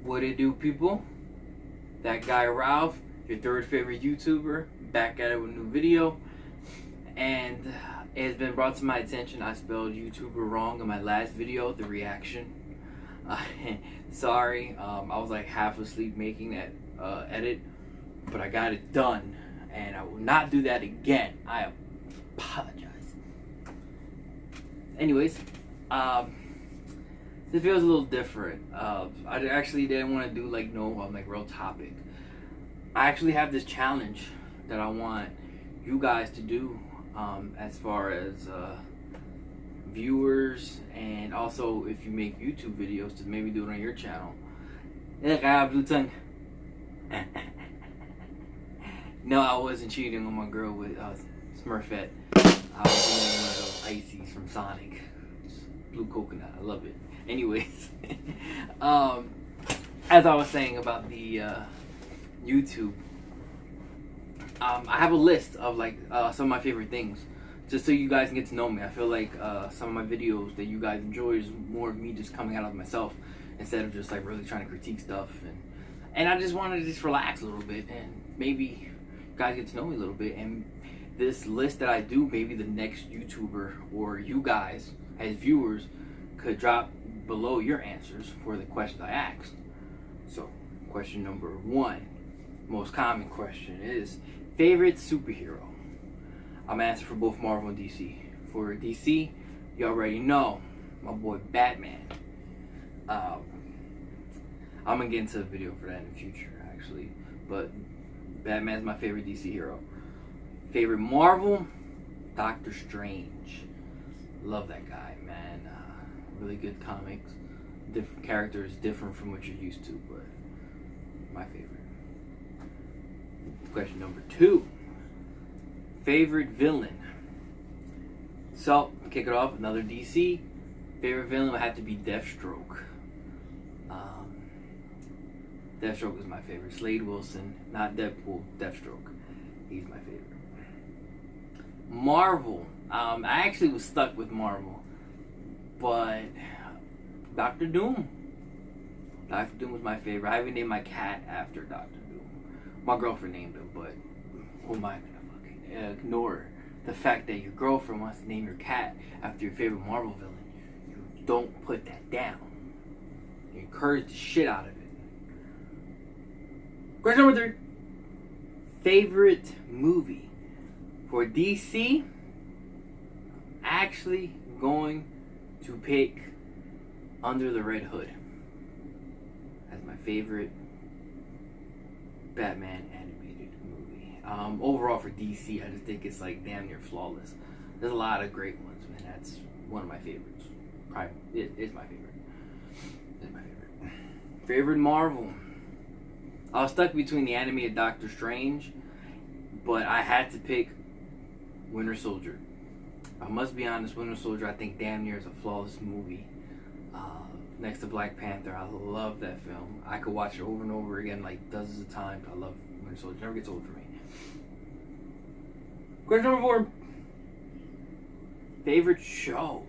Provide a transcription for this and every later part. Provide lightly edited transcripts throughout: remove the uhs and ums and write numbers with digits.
What it do, people? That Guy Ralf, your third favorite YouTuber, back at it with a new video. And it has been brought to my attention I spelled YouTuber wrong in my last video, the reaction. Sorry, I was like half asleep making that edit, but I got it done, and I will not do that again. I apologize. Anyways, this feels a little different. I actually didn't want to do like real topic. I actually have this challenge that I want you guys to do, as far as viewers, and also if you make YouTube videos, to maybe do it on your channel. Look, I have blue tongue. No, I wasn't cheating on my girl with Smurfette. I was doing one of those ices from Sonic. Blue coconut, I love it. Anyways, as I was saying about the YouTube, I have a list of like some of my favorite things, just so you guys can get to know me. I feel like some of my videos that you guys enjoy is more of me just coming out of myself instead of just like really trying to critique stuff, and I just wanted to just relax a little bit and maybe you guys get to know me a little bit. And this list that I do, maybe the next YouTuber or you guys as viewers could drop below your answers for the questions I asked. So question number 1, most common question, is favorite superhero. I'm answering for both Marvel and DC. For DC, you already know my boy Batman. I'm gonna get into a video for that in the future, actually. But Batman's my favorite DC hero. Favorite Marvel, Doctor Strange. Love that guy, man. Really good comics. Different characters, different from what you're used to, but my favorite. Question number 2. Favorite villain. So, kick it off, another DC. Favorite villain would have to be Deathstroke. Deathstroke is my favorite. Slade Wilson, not Deadpool, Deathstroke. He's my favorite. Marvel. I actually was stuck with Marvel, but Doctor Doom. Doctor Doom was my favorite. I even named my cat after Doctor Doom. My girlfriend named him, but who am I gonna fucking ignore the fact that your girlfriend wants to name your cat after your favorite Marvel villain? You don't put that down. You encourage the shit out of it. Question number 3. Favorite movie. For DC, actually going to pick Under the Red Hood as my favorite Batman animated movie. Overall for DC, I just think it's like damn near flawless. There's a lot of great ones, man. That's one of my favorites. Probably, it is my favorite. It's my favorite. Favorite Marvel. I was stuck between the animated Doctor Strange, but I had to pick Winter Soldier. I must be honest, Winter Soldier I think damn near is a flawless movie. Next to Black Panther, I love that film. I could watch it over and over again like dozens of times. I love Winter Soldier. It never gets old for me. Question number 4. Favorite show.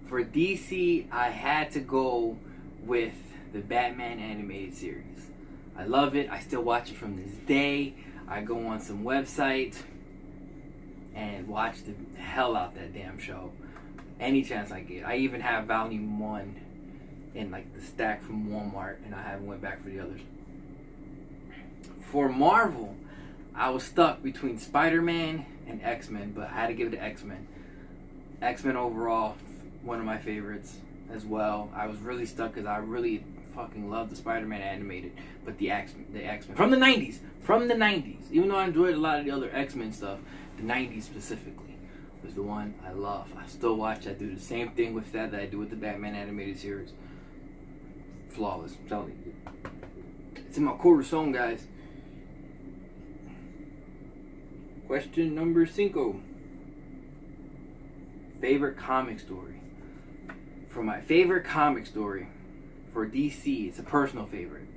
For DC, I had to go with the Batman animated series. I love it. I still watch it from this day. I go on some website and watch the hell out that damn show any chance I get. I even have volume 1 in like the stack from Walmart, and I haven't went back for the others. For Marvel, I was stuck between Spider-Man and X-Men, but I had to give it to X-Men. X-Men overall, one of my favorites as well. I was really stuck because I really fucking love the Spider-Man animated, but the X-Men from the 90s, even though I enjoyed a lot of the other X-Men stuff, the 90s specifically was the one I love. I still watch. I do the same thing with that I do with the Batman animated series. Flawless, I'm telling you. It's in my corazón, guys. Question number 5. Favorite comic story. For my favorite comic story, for DC, it's a personal favorite.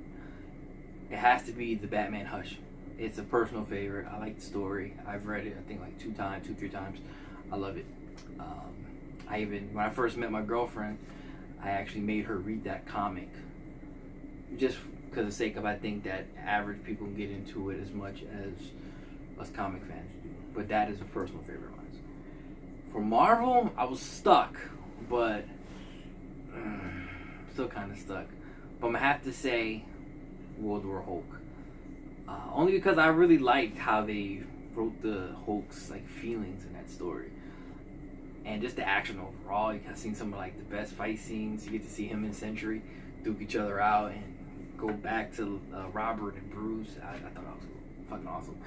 It has to be the Batman Hush. It's a personal favorite. I like the story. I've read it, I think, like 2, 3 times. I love it. When I first met my girlfriend, I actually made her read that comic just because of the sake of, I think that average people get into it as much as us comic fans do. But that is a personal favorite of mine. For Marvel, I was stuck, but still kind of stuck. But I'm gonna have to say World War Hulk. Only because I really liked how they wrote the Hulk's like feelings in that story, and just the action overall. You have seen some of like the best fight scenes. You get to see him and Sentry duke each other out and go back to Robert and Bruce. I thought that was fucking awesome.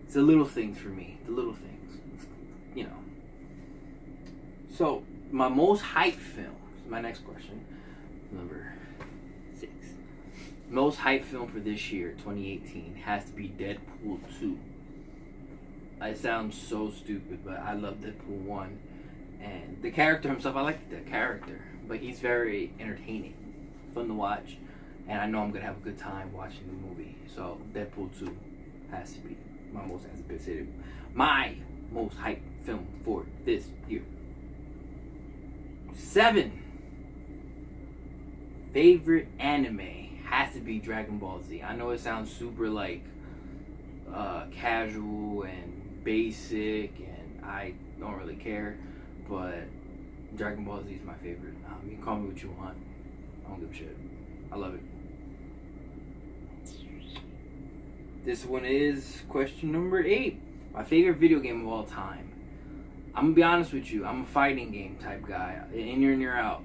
It's the little things for me. The little things, you know. So my most hyped film. My next question, number 6. Most hyped film for this year, 2018, has to be Deadpool 2. It sounds so stupid, but I love Deadpool 1. And the character himself, I like the character, but he's very entertaining, fun to watch, and I know I'm going to have a good time watching the movie. So Deadpool 2 has to be my most anticipated, my most hyped film for this year. 7. Favorite anime has to be Dragon Ball Z. I know it sounds super like casual and basic, and I don't really care, but Dragon Ball Z is my favorite. You can call me what you want. I don't give a shit. I love it. This one is question number 8. My favorite video game of all time. I'm gonna be honest with you. I'm a fighting game type guy. In you're in, you're out.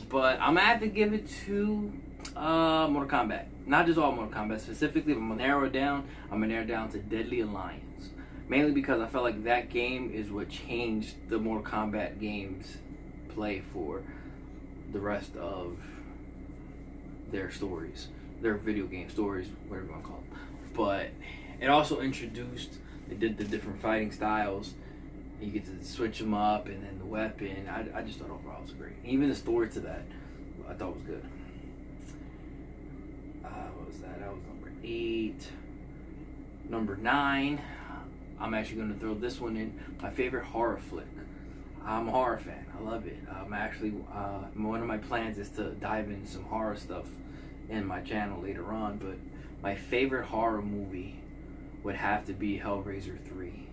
But I'm gonna have to give it to Mortal Kombat. Not just all Mortal Kombat. Specifically, if I'm gonna narrow it down, I'm gonna narrow it down to Deadly Alliance. Mainly because I felt like that game is what changed the Mortal Kombat games play for the rest of their stories. Their video game stories, whatever you want to call them. But it also introduced, they did the different fighting styles. You get to switch them up, and then the weapon. I just thought overall it was great. Even the story to that, I thought was good. What was that? That was number 8. Number 9. I'm actually going to throw this one in. My favorite horror flick. I'm a horror fan. I love it. I'm actually, one of my plans is to dive into some horror stuff in my channel later on. But my favorite horror movie would have to be Hellraiser 3.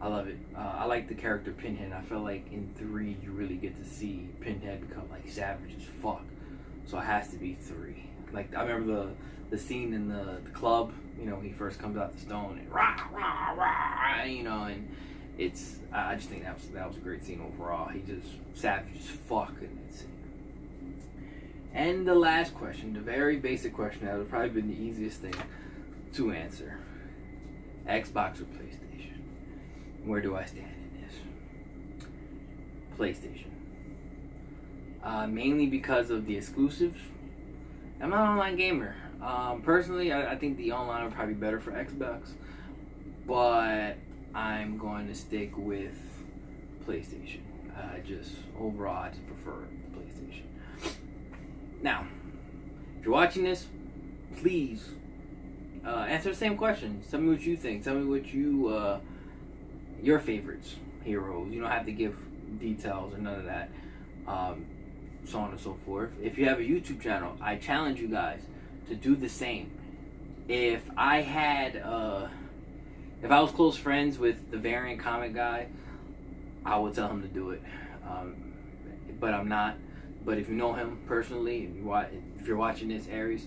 I love it. I like the character Pinhead. I feel like in 3 you really get to see Pinhead become like savage as fuck. So it has to be 3. Like I remember the scene in the club, you know, when he first comes out the stone and rah rah rah, you know, and it's I just think that was a great scene overall. He just savage as fuck in that scene. And the last question, the very basic question that would probably been the easiest thing to answer: Xbox or PlayStation? Where do I stand in this? PlayStation. Mainly because of the exclusives. I'm not an online gamer. Personally, I think the online would probably be better for Xbox, but I'm going to stick with PlayStation. Overall, I just prefer PlayStation. Now, if you're watching this, please answer the same questions. Tell me what you think. Tell me what your favorites, heroes. You don't have to give details or none of that. So on and so forth. If you have a YouTube channel, I challenge you guys to do the same. If I was close friends with the Variant Comic guy, I would tell him to do it. But I'm not. But if you know him personally, if you're watching this, Aries,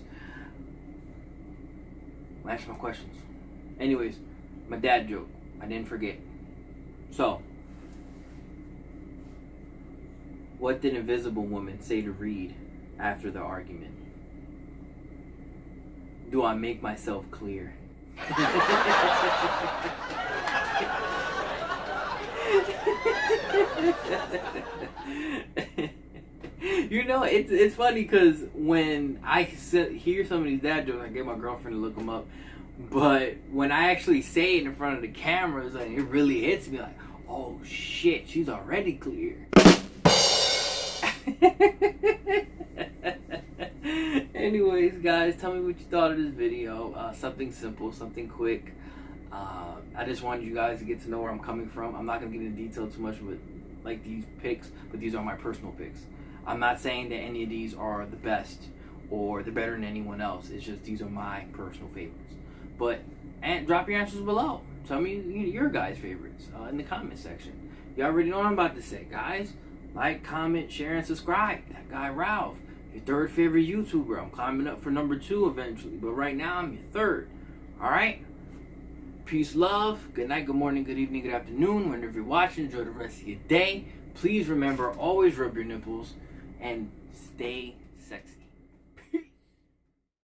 answer my questions. Anyways, my dad joke. I didn't forget. So, what did Invisible Woman say to Reed after the argument? Do I make myself clear? You know, it's funny because when I hear some of these dad jokes, I get my girlfriend to look them up. But when I actually say it in front of the cameras, like, it really hits me like, oh shit, she's already clear. Anyways, guys, tell me what you thought of this video. Something simple, something quick. I just wanted you guys to get to know where I'm coming from. I'm not going to get into detail too much with like these picks, but these are my personal picks. I'm not saying that any of these are the best or they're better than anyone else. It's just these are my personal favorites. But and drop your answers below. Tell me your guys' favorites in the comment section. You already know what I'm about to say, guys. Like, comment, share, and subscribe. That Guy Ralf, your third favorite YouTuber. I'm climbing up for number 2 eventually, but right now I'm your third. All right. Peace, love. Good night, good morning, good evening, good afternoon. Whenever you're watching, enjoy the rest of your day. Please remember, always rub your nipples and stay sexy.